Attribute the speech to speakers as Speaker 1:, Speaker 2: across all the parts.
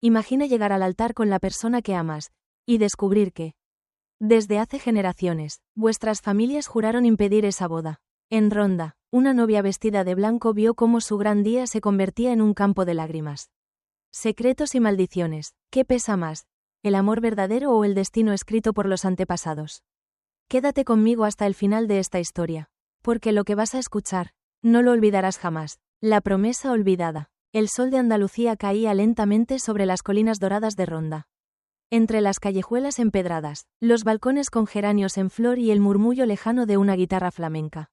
Speaker 1: Imagina llegar al altar con la persona que amas, y descubrir que, desde hace generaciones, vuestras familias juraron impedir esa boda. En Ronda, una novia vestida de blanco vio cómo su gran día se convertía en un campo de lágrimas. Secretos y maldiciones, ¿qué pesa más? ¿El amor verdadero o el destino escrito por los antepasados? Quédate conmigo hasta el final de esta historia, porque lo que vas a escuchar, no lo olvidarás jamás. La promesa olvidada. El sol de Andalucía caía lentamente sobre las colinas doradas de Ronda. Entre las callejuelas empedradas, los balcones con geranios en flor y el murmullo lejano de una guitarra flamenca.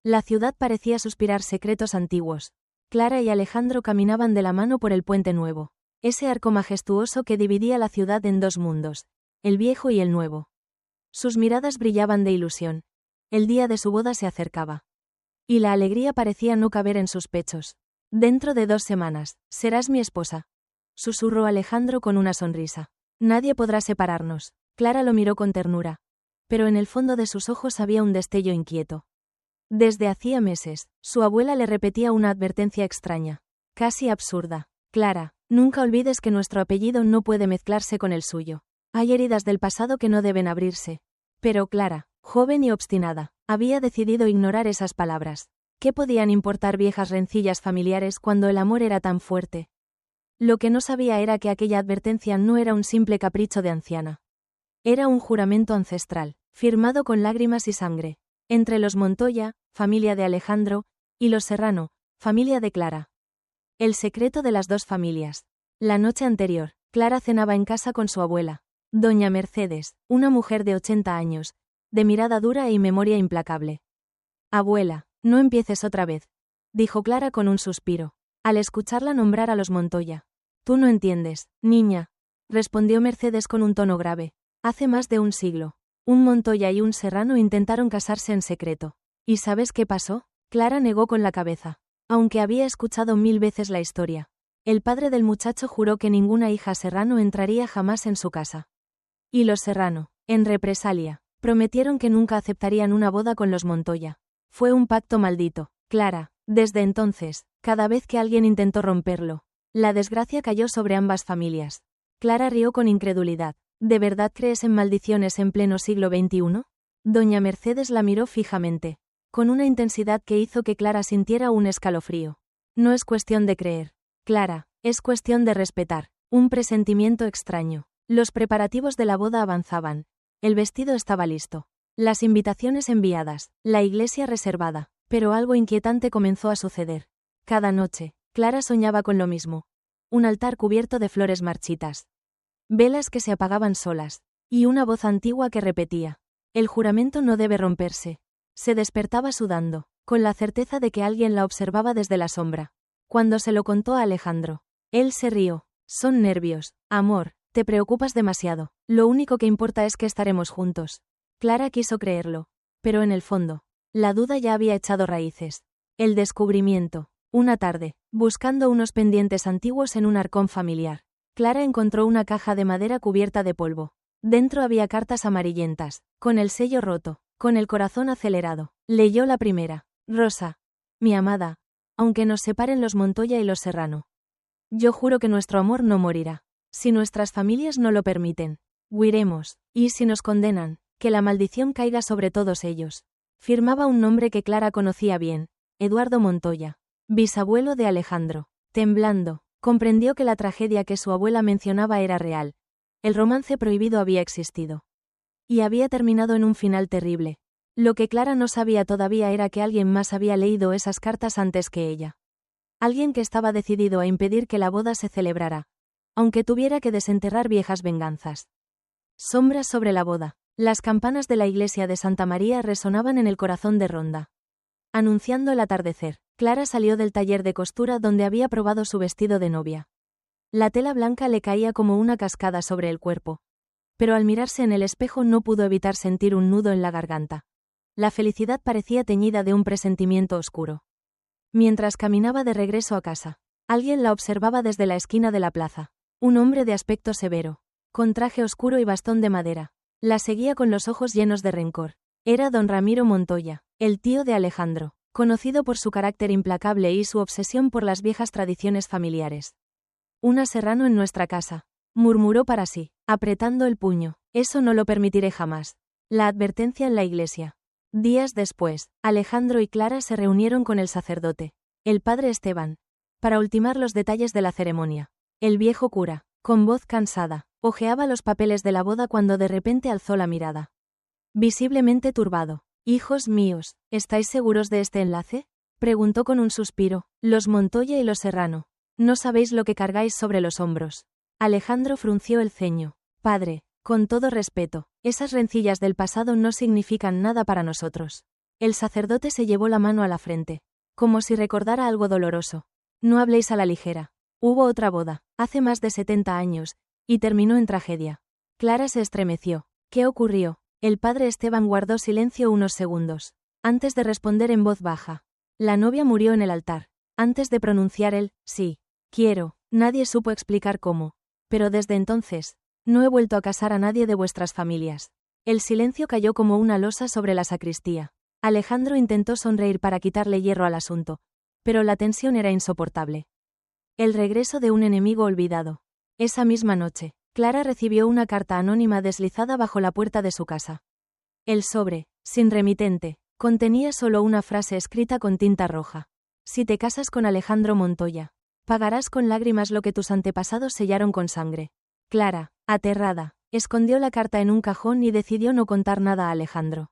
Speaker 1: La ciudad parecía suspirar secretos antiguos. Clara y Alejandro caminaban de la mano por el puente nuevo, ese arco majestuoso que dividía la ciudad en dos mundos, el viejo y el nuevo. Sus miradas brillaban de ilusión. El día de su boda se acercaba. Y la alegría parecía no caber en sus pechos. Dentro de 2 semanas, serás mi esposa, susurró Alejandro con una sonrisa. Nadie podrá separarnos. Clara lo miró con ternura. Pero en el fondo de sus ojos había un destello inquieto. Desde hacía meses, su abuela le repetía una advertencia extraña, casi absurda. Clara, nunca olvides que nuestro apellido no puede mezclarse con el suyo. Hay heridas del pasado que no deben abrirse. Pero Clara, joven y obstinada, había decidido ignorar esas palabras. ¿Qué podían importar viejas rencillas familiares cuando el amor era tan fuerte? Lo que no sabía era que aquella advertencia no era un simple capricho de anciana. Era un juramento ancestral, firmado con lágrimas y sangre, entre los Montoya, familia de Alejandro, y los Serrano, familia de Clara. El secreto de las dos familias. La noche anterior, Clara cenaba en casa con su abuela, doña Mercedes, una mujer de 80 años, de mirada dura y memoria implacable. Abuela, no empieces otra vez, dijo Clara con un suspiro, al escucharla nombrar a los Montoya. Tú no entiendes, niña, respondió Mercedes con un tono grave. Hace más de un siglo, un Montoya y un Serrano intentaron casarse en secreto. ¿Y sabes qué pasó? Clara negó con la cabeza. Aunque había escuchado 1000 veces la historia. El padre del muchacho juró que ninguna hija Serrano entraría jamás en su casa. Y los Serrano, en represalia, prometieron que nunca aceptarían una boda con los Montoya. Fue un pacto maldito. Clara, desde entonces, cada vez que alguien intentó romperlo, la desgracia cayó sobre ambas familias. Clara rió con incredulidad. ¿De verdad crees en maldiciones en pleno siglo XXI? Doña Mercedes la miró fijamente, con una intensidad que hizo que Clara sintiera un escalofrío. No es cuestión de creer, Clara, es cuestión de respetar. Un presentimiento extraño. Los preparativos de la boda avanzaban. El vestido estaba listo. Las invitaciones enviadas, la iglesia reservada, pero algo inquietante comenzó a suceder. Cada noche, Clara soñaba con lo mismo. Un altar cubierto de flores marchitas. Velas que se apagaban solas, y una voz antigua que repetía: el juramento no debe romperse. Se despertaba sudando, con la certeza de que alguien la observaba desde la sombra. Cuando se lo contó a Alejandro, él se rió. Son nervios, amor, te preocupas demasiado, lo único que importa es que estaremos juntos. Clara quiso creerlo, pero en el fondo, la duda ya había echado raíces. El descubrimiento. Una tarde, buscando unos pendientes antiguos en un arcón familiar, Clara encontró una caja de madera cubierta de polvo. Dentro había cartas amarillentas, con el sello roto, con el corazón acelerado. Leyó la primera. Rosa. Mi amada. Aunque nos separen los Montoya y los Serrano. Yo juro que nuestro amor no morirá. Si nuestras familias no lo permiten, huiremos. Y si nos condenan, que la maldición caiga sobre todos ellos. Firmaba un nombre que Clara conocía bien. Eduardo Montoya. Bisabuelo de Alejandro. Temblando, comprendió que la tragedia que su abuela mencionaba era real. El romance prohibido había existido. Y había terminado en un final terrible. Lo que Clara no sabía todavía era que alguien más había leído esas cartas antes que ella. Alguien que estaba decidido a impedir que la boda se celebrara, aunque tuviera que desenterrar viejas venganzas. Sombras sobre la boda. Las campanas de la iglesia de Santa María resonaban en el corazón de Ronda. Anunciando el atardecer, Clara salió del taller de costura donde había probado su vestido de novia. La tela blanca le caía como una cascada sobre el cuerpo. Pero al mirarse en el espejo no pudo evitar sentir un nudo en la garganta. La felicidad parecía teñida de un presentimiento oscuro. Mientras caminaba de regreso a casa, alguien la observaba desde la esquina de la plaza. Un hombre de aspecto severo, con traje oscuro y bastón de madera. La seguía con los ojos llenos de rencor. Era don Ramiro Montoya, el tío de Alejandro, conocido por su carácter implacable y su obsesión por las viejas tradiciones familiares. Una Serrano en nuestra casa, murmuró para sí, apretando el puño. Eso no lo permitiré jamás. La advertencia en la iglesia. Días después, Alejandro y Clara se reunieron con el sacerdote, el padre Esteban, para ultimar los detalles de la ceremonia. El viejo cura, con voz cansada, hojeaba los papeles de la boda cuando de repente alzó la mirada. Visiblemente turbado. «Hijos míos, ¿estáis seguros de este enlace?», preguntó con un suspiro. «Los Montoya y los Serrano. No sabéis lo que cargáis sobre los hombros». Alejandro frunció el ceño. «Padre, con todo respeto, esas rencillas del pasado no significan nada para nosotros». El sacerdote se llevó la mano a la frente, como si recordara algo doloroso. «No habléis a la ligera. Hubo otra boda, hace más de 70 años, y terminó en tragedia». Clara se estremeció. «¿Qué ocurrió?». El padre Esteban guardó silencio unos segundos, antes de responder en voz baja. «La novia murió en el altar». Antes de pronunciar el «sí, quiero», nadie supo explicar cómo. «Pero desde entonces, no he vuelto a casar a nadie de vuestras familias». El silencio cayó como una losa sobre la sacristía. Alejandro intentó sonreír para quitarle hierro al asunto, pero la tensión era insoportable. El regreso de un enemigo olvidado. Esa misma noche, Clara recibió una carta anónima deslizada bajo la puerta de su casa. El sobre, sin remitente, contenía solo una frase escrita con tinta roja. «Si te casas con Alejandro Montoya, pagarás con lágrimas lo que tus antepasados sellaron con sangre». Clara, aterrada, escondió la carta en un cajón y decidió no contar nada a Alejandro.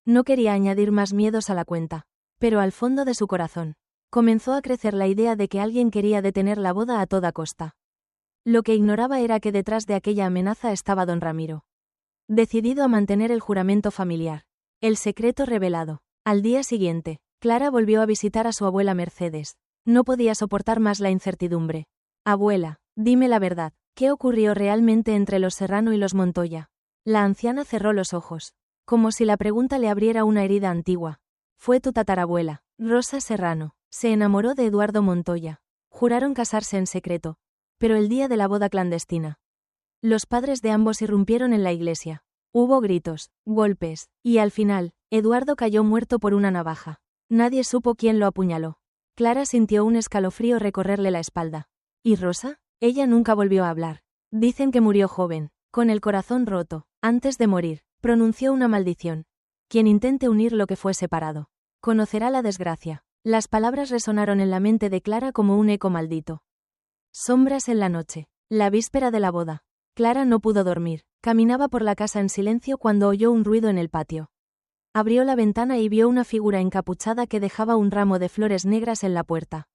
Speaker 1: No quería añadir más miedos a la cuenta, pero al fondo de su corazón, comenzó a crecer la idea de que alguien quería detener la boda a toda costa. Lo que ignoraba era que detrás de aquella amenaza estaba don Ramiro, decidido a mantener el juramento familiar. El secreto revelado. Al día siguiente, Clara volvió a visitar a su abuela Mercedes. No podía soportar más la incertidumbre. «Abuela, dime la verdad, ¿qué ocurrió realmente entre los Serrano y los Montoya?». La anciana cerró los ojos, como si la pregunta le abriera una herida antigua. «Fue tu tatarabuela, Rosa Serrano. Se enamoró de Eduardo Montoya. Juraron casarse en secreto, pero el día de la boda clandestina, los padres de ambos irrumpieron en la iglesia. Hubo gritos, golpes, y al final, Eduardo cayó muerto por una navaja. Nadie supo quién lo apuñaló». Clara sintió un escalofrío recorrerle la espalda. «¿Y Rosa?». Ella nunca volvió a hablar. «Dicen que murió joven, con el corazón roto. Antes de morir, pronunció una maldición. Quien intente unir lo que fue separado, conocerá la desgracia». Las palabras resonaron en la mente de Clara como un eco maldito. Sombras en la noche. La víspera de la boda. Clara no pudo dormir. Caminaba por la casa en silencio cuando oyó un ruido en el patio. Abrió la ventana y vio una figura encapuchada que dejaba un ramo de flores negras en la puerta.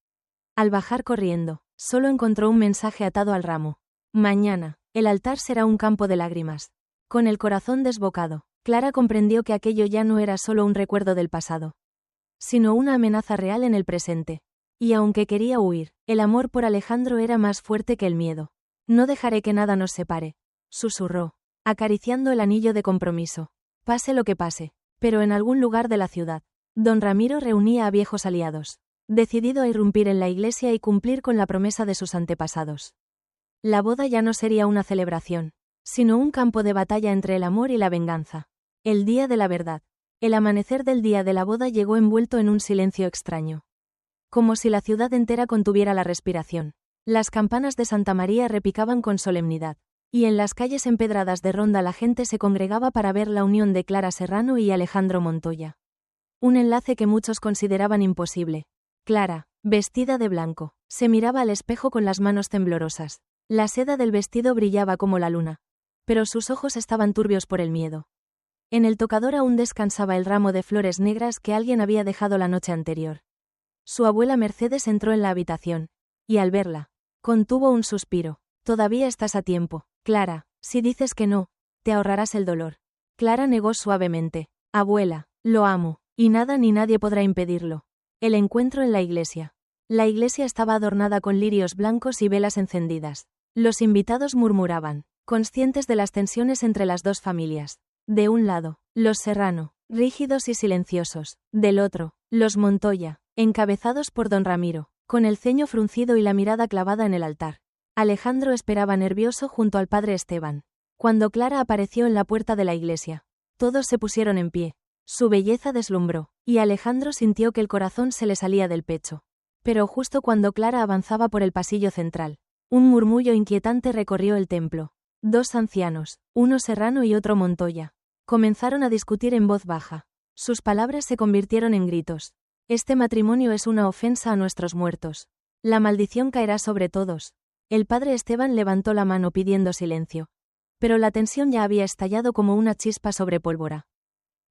Speaker 1: Al bajar corriendo, solo encontró un mensaje atado al ramo. «Mañana, el altar será un campo de lágrimas». Con el corazón desbocado, Clara comprendió que aquello ya no era solo un recuerdo del pasado, sino una amenaza real en el presente. Y aunque quería huir, el amor por Alejandro era más fuerte que el miedo. «No dejaré que nada nos separe», susurró, acariciando el anillo de compromiso. «Pase lo que pase». Pero en algún lugar de la ciudad, don Ramiro reunía a viejos aliados, decidido a irrumpir en la iglesia y cumplir con la promesa de sus antepasados. La boda ya no sería una celebración, sino un campo de batalla entre el amor y la venganza. El día de la verdad. El amanecer del día de la boda llegó envuelto en un silencio extraño, como si la ciudad entera contuviera la respiración. Las campanas de Santa María repicaban con solemnidad, y en las calles empedradas de Ronda la gente se congregaba para ver la unión de Clara Serrano y Alejandro Montoya. Un enlace que muchos consideraban imposible. Clara, vestida de blanco, se miraba al espejo con las manos temblorosas. La seda del vestido brillaba como la luna, pero sus ojos estaban turbios por el miedo. En el tocador aún descansaba el ramo de flores negras que alguien había dejado la noche anterior. Su abuela Mercedes entró en la habitación, y al verla, contuvo un suspiro. «Todavía estás a tiempo, Clara, si dices que no, te ahorrarás el dolor». Clara negó suavemente. «Abuela, lo amo, y nada ni nadie podrá impedirlo». El encuentro en la iglesia. La iglesia estaba adornada con lirios blancos y velas encendidas. Los invitados murmuraban, conscientes de las tensiones entre las dos familias. De un lado, los Serrano, rígidos y silenciosos. Del otro, los Montoya, encabezados por don Ramiro, con el ceño fruncido y la mirada clavada en el altar. Alejandro esperaba nervioso junto al padre Esteban. Cuando Clara apareció en la puerta de la iglesia, todos se pusieron en pie. Su belleza deslumbró, y Alejandro sintió que el corazón se le salía del pecho. Pero justo cuando Clara avanzaba por el pasillo central, Un murmullo inquietante recorrió el templo. Dos ancianos, uno Serrano y otro Montoya, comenzaron a discutir en voz baja. Sus palabras se convirtieron en gritos. Este matrimonio es una ofensa a nuestros muertos. La maldición caerá sobre todos. El padre Esteban levantó la mano pidiendo silencio. Pero la tensión ya había estallado como una chispa sobre pólvora.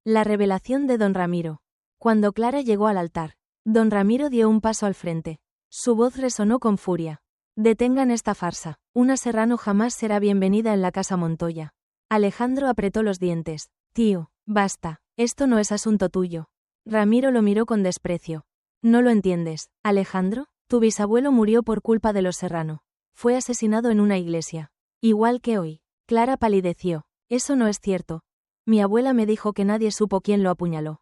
Speaker 1: La revelación de don Ramiro. Cuando Clara llegó al altar, don Ramiro dio un paso al frente. Su voz resonó con furia. Detengan esta farsa. Una Serrano jamás será bienvenida en la casa Montoya. Alejandro apretó los dientes. Tío, basta. Esto no es asunto tuyo. Ramiro lo miró con desprecio. No lo entiendes, Alejandro. Tu bisabuelo murió por culpa de los Serrano. Fue asesinado en una iglesia. Igual que hoy. Clara palideció. Eso no es cierto. Mi abuela me dijo que nadie supo quién lo apuñaló.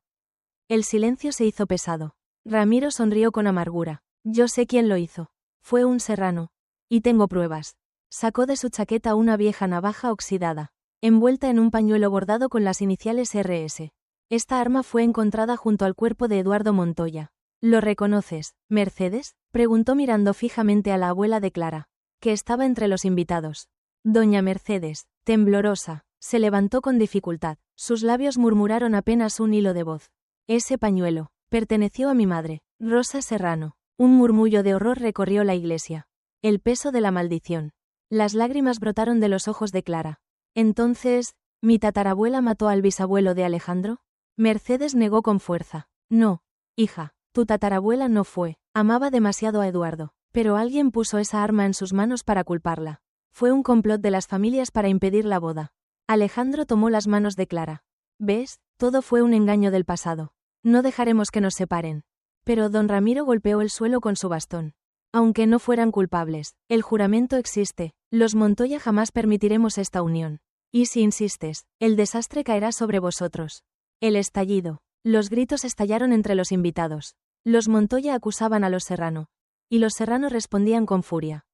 Speaker 1: El silencio se hizo pesado. Ramiro sonrió con amargura. Yo sé quién lo hizo. Fue un Serrano. Y tengo pruebas. Sacó de su chaqueta una vieja navaja oxidada, envuelta en un pañuelo bordado con las iniciales RS. Esta arma fue encontrada junto al cuerpo de Eduardo Montoya. ¿Lo reconoces, Mercedes?, preguntó mirando fijamente a la abuela de Clara, que estaba entre los invitados. Doña Mercedes, temblorosa, se levantó con dificultad. Sus labios murmuraron apenas un hilo de voz. Ese pañuelo perteneció a mi madre, Rosa Serrano. Un murmullo de horror recorrió la iglesia. El peso de la maldición. Las lágrimas brotaron de los ojos de Clara. Entonces, ¿mi tatarabuela mató al bisabuelo de Alejandro? Mercedes negó con fuerza. No, hija, tu tatarabuela no fue. Amaba demasiado a Eduardo, pero alguien puso esa arma en sus manos para culparla. Fue un complot de las familias para impedir la boda. Alejandro tomó las manos de Clara. ¿Ves? Todo fue un engaño del pasado. No dejaremos que nos separen. Pero don Ramiro golpeó el suelo con su bastón. Aunque no fueran culpables, el juramento existe. Los Montoya jamás permitiremos esta unión. Y si insistes, el desastre caerá sobre vosotros. El estallido. Los gritos estallaron entre los invitados. Los Montoya acusaban a los Serrano. Y los Serrano respondían con furia.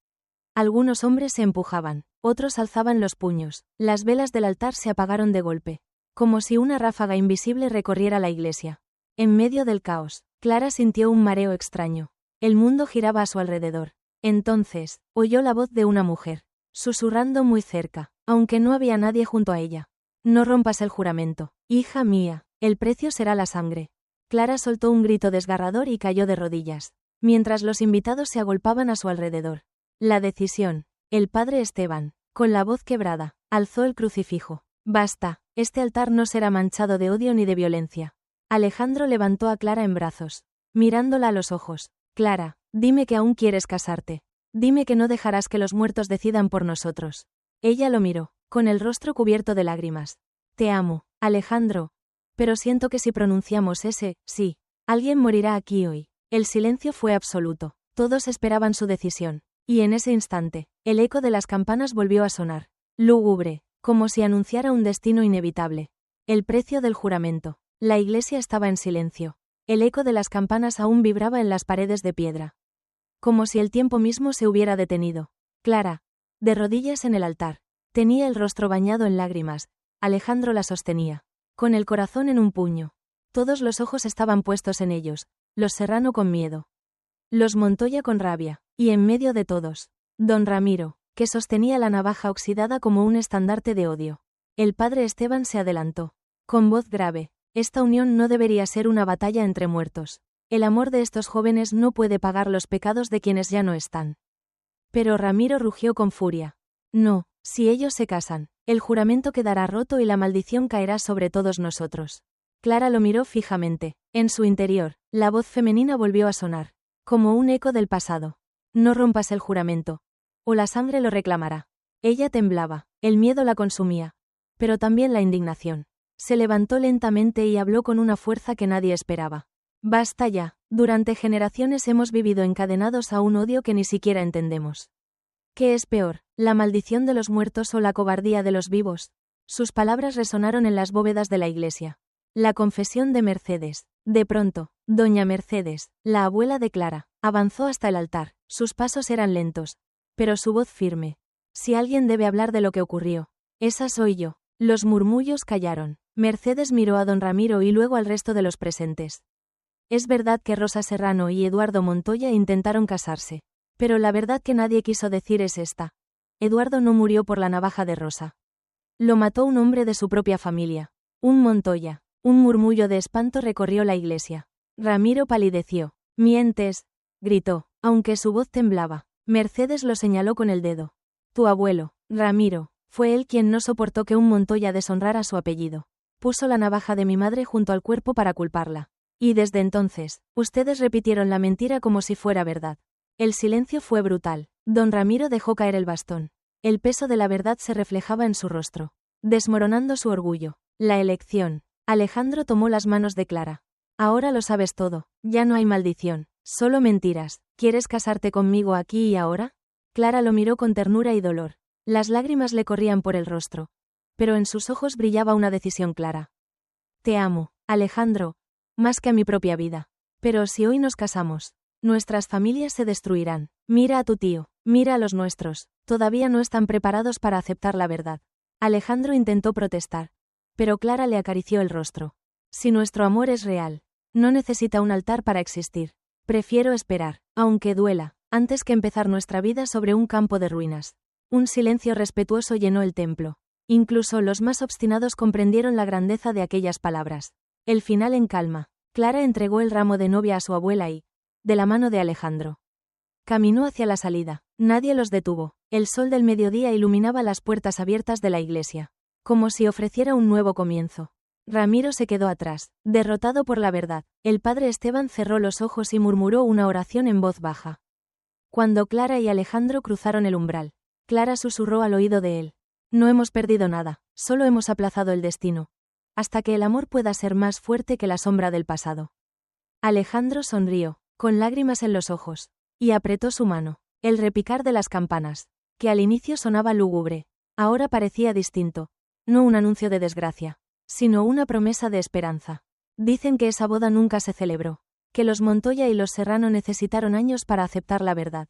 Speaker 1: Algunos hombres se empujaban, otros alzaban los puños. Las velas del altar se apagaron de golpe. Como si una ráfaga invisible recorriera la iglesia. En medio del caos, Clara sintió un mareo extraño. El mundo giraba a su alrededor. Entonces, oyó la voz de una mujer, susurrando muy cerca, aunque no había nadie junto a ella. No rompas el juramento, hija mía, el precio será la sangre. Clara soltó un grito desgarrador y cayó de rodillas, mientras los invitados se agolpaban a su alrededor. La decisión. El padre Esteban, con la voz quebrada, alzó el crucifijo. Basta, este altar no será manchado de odio ni de violencia. Alejandro levantó a Clara en brazos, mirándola a los ojos. Clara, dime que aún quieres casarte. Dime que no dejarás que los muertos decidan por nosotros. Ella lo miró, con el rostro cubierto de lágrimas. Te amo, Alejandro. Pero siento que si pronunciamos ese sí, alguien morirá aquí hoy. El silencio fue absoluto. Todos esperaban su decisión. Y en ese instante, el eco de las campanas volvió a sonar. Lúgubre, como si anunciara un destino inevitable. El precio del juramento. La iglesia estaba en silencio. El eco de las campanas aún vibraba en las paredes de piedra. Como si el tiempo mismo se hubiera detenido. Clara, de rodillas en el altar, tenía el rostro bañado en lágrimas. Alejandro la sostenía, con el corazón en un puño. Todos los ojos estaban puestos en ellos, los Serrano con miedo, los Montoya con rabia, y en medio de todos, don Ramiro, que sostenía la navaja oxidada como un estandarte de odio. El padre Esteban se adelantó, con voz grave. Esta unión no debería ser una batalla entre muertos. El amor de estos jóvenes no puede pagar los pecados de quienes ya no están. Pero Ramiro rugió con furia. No, si ellos se casan, el juramento quedará roto y la maldición caerá sobre todos nosotros. Clara lo miró fijamente. En su interior, la voz femenina volvió a sonar, como un eco del pasado. No rompas el juramento, o la sangre lo reclamará. Ella temblaba, el miedo la consumía, pero también la indignación. Se levantó lentamente y habló con una fuerza que nadie esperaba. Basta ya, durante generaciones hemos vivido encadenados a un odio que ni siquiera entendemos. ¿Qué es peor, la maldición de los muertos o la cobardía de los vivos? Sus palabras resonaron en las bóvedas de la iglesia. La confesión de Mercedes. De pronto, doña Mercedes, la abuela de Clara, avanzó hasta el altar. Sus pasos eran lentos, pero su voz firme. Si alguien debe hablar de lo que ocurrió, esa soy yo. Los murmullos callaron. Mercedes miró a don Ramiro y luego al resto de los presentes. Es verdad que Rosa Serrano y Eduardo Montoya intentaron casarse, Pero la verdad que nadie quiso decir es esta. Eduardo no murió por la navaja de Rosa. Lo mató un hombre de su propia familia. Un Montoya. Un murmullo de espanto recorrió la iglesia. Ramiro palideció. «Mientes», gritó, aunque su voz temblaba. Mercedes lo señaló con el dedo. «Tu abuelo, Ramiro, fue él quien no soportó que un Montoya deshonrara su apellido. Puso la navaja de mi madre junto al cuerpo para culparla. Y desde entonces, ustedes repitieron la mentira como si fuera verdad». El silencio fue brutal. Don Ramiro dejó caer el bastón. El peso de la verdad se reflejaba en su rostro, desmoronando su orgullo. La elección. Alejandro tomó las manos de Clara. «Ahora lo sabes todo, ya no hay maldición, solo mentiras. ¿Quieres casarte conmigo aquí y ahora?» Clara lo miró con ternura y dolor. Las lágrimas le corrían por el rostro. Pero en sus ojos brillaba una decisión clara. «Te amo, Alejandro, más que a mi propia vida. Pero si hoy nos casamos, nuestras familias se destruirán. Mira a tu tío, mira a los nuestros, todavía no están preparados para aceptar la verdad». Alejandro intentó protestar, pero Clara le acarició el rostro. «Si nuestro amor es real, no necesita un altar para existir. Prefiero esperar, aunque duela, antes que empezar nuestra vida sobre un campo de ruinas». Un silencio respetuoso llenó el templo. Incluso los más obstinados comprendieron la grandeza de aquellas palabras. El final en calma. Clara entregó el ramo de novia a su abuela y, de la mano de Alejandro, caminó hacia la salida. Nadie los detuvo. El sol del mediodía iluminaba las puertas abiertas de la iglesia, como si ofreciera un nuevo comienzo. Ramiro se quedó atrás, derrotado por la verdad. El padre Esteban cerró los ojos y murmuró una oración en voz baja. Cuando Clara y Alejandro cruzaron el umbral, Clara susurró al oído de él: «No hemos perdido nada, solo hemos aplazado el destino, hasta que el amor pueda ser más fuerte que la sombra del pasado». Alejandro sonrió, con lágrimas en los ojos, y apretó su mano. El repicar de las campanas, que al inicio sonaba lúgubre, ahora parecía distinto, no un anuncio de desgracia, sino una promesa de esperanza. Dicen que esa boda nunca se celebró, que los Montoya y los Serrano necesitaron años para aceptar la verdad.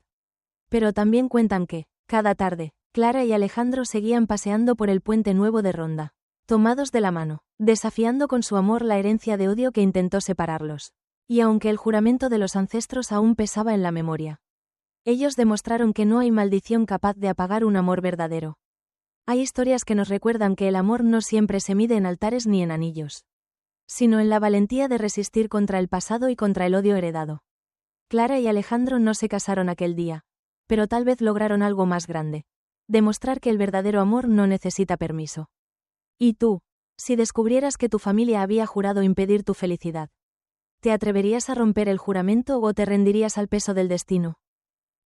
Speaker 1: Pero también cuentan que, cada tarde, Clara y Alejandro seguían paseando por el puente nuevo de Ronda, tomados de la mano, desafiando con su amor la herencia de odio que intentó separarlos. Y aunque el juramento de los ancestros aún pesaba en la memoria, ellos demostraron que no hay maldición capaz de apagar un amor verdadero. Hay historias que nos recuerdan que el amor no siempre se mide en altares ni en anillos, sino en la valentía de resistir contra el pasado y contra el odio heredado. Clara y Alejandro no se casaron aquel día, pero tal vez lograron algo más grande: demostrar que el verdadero amor no necesita permiso. ¿Y tú? Si descubrieras que tu familia había jurado impedir tu felicidad, ¿te atreverías a romper el juramento o te rendirías al peso del destino?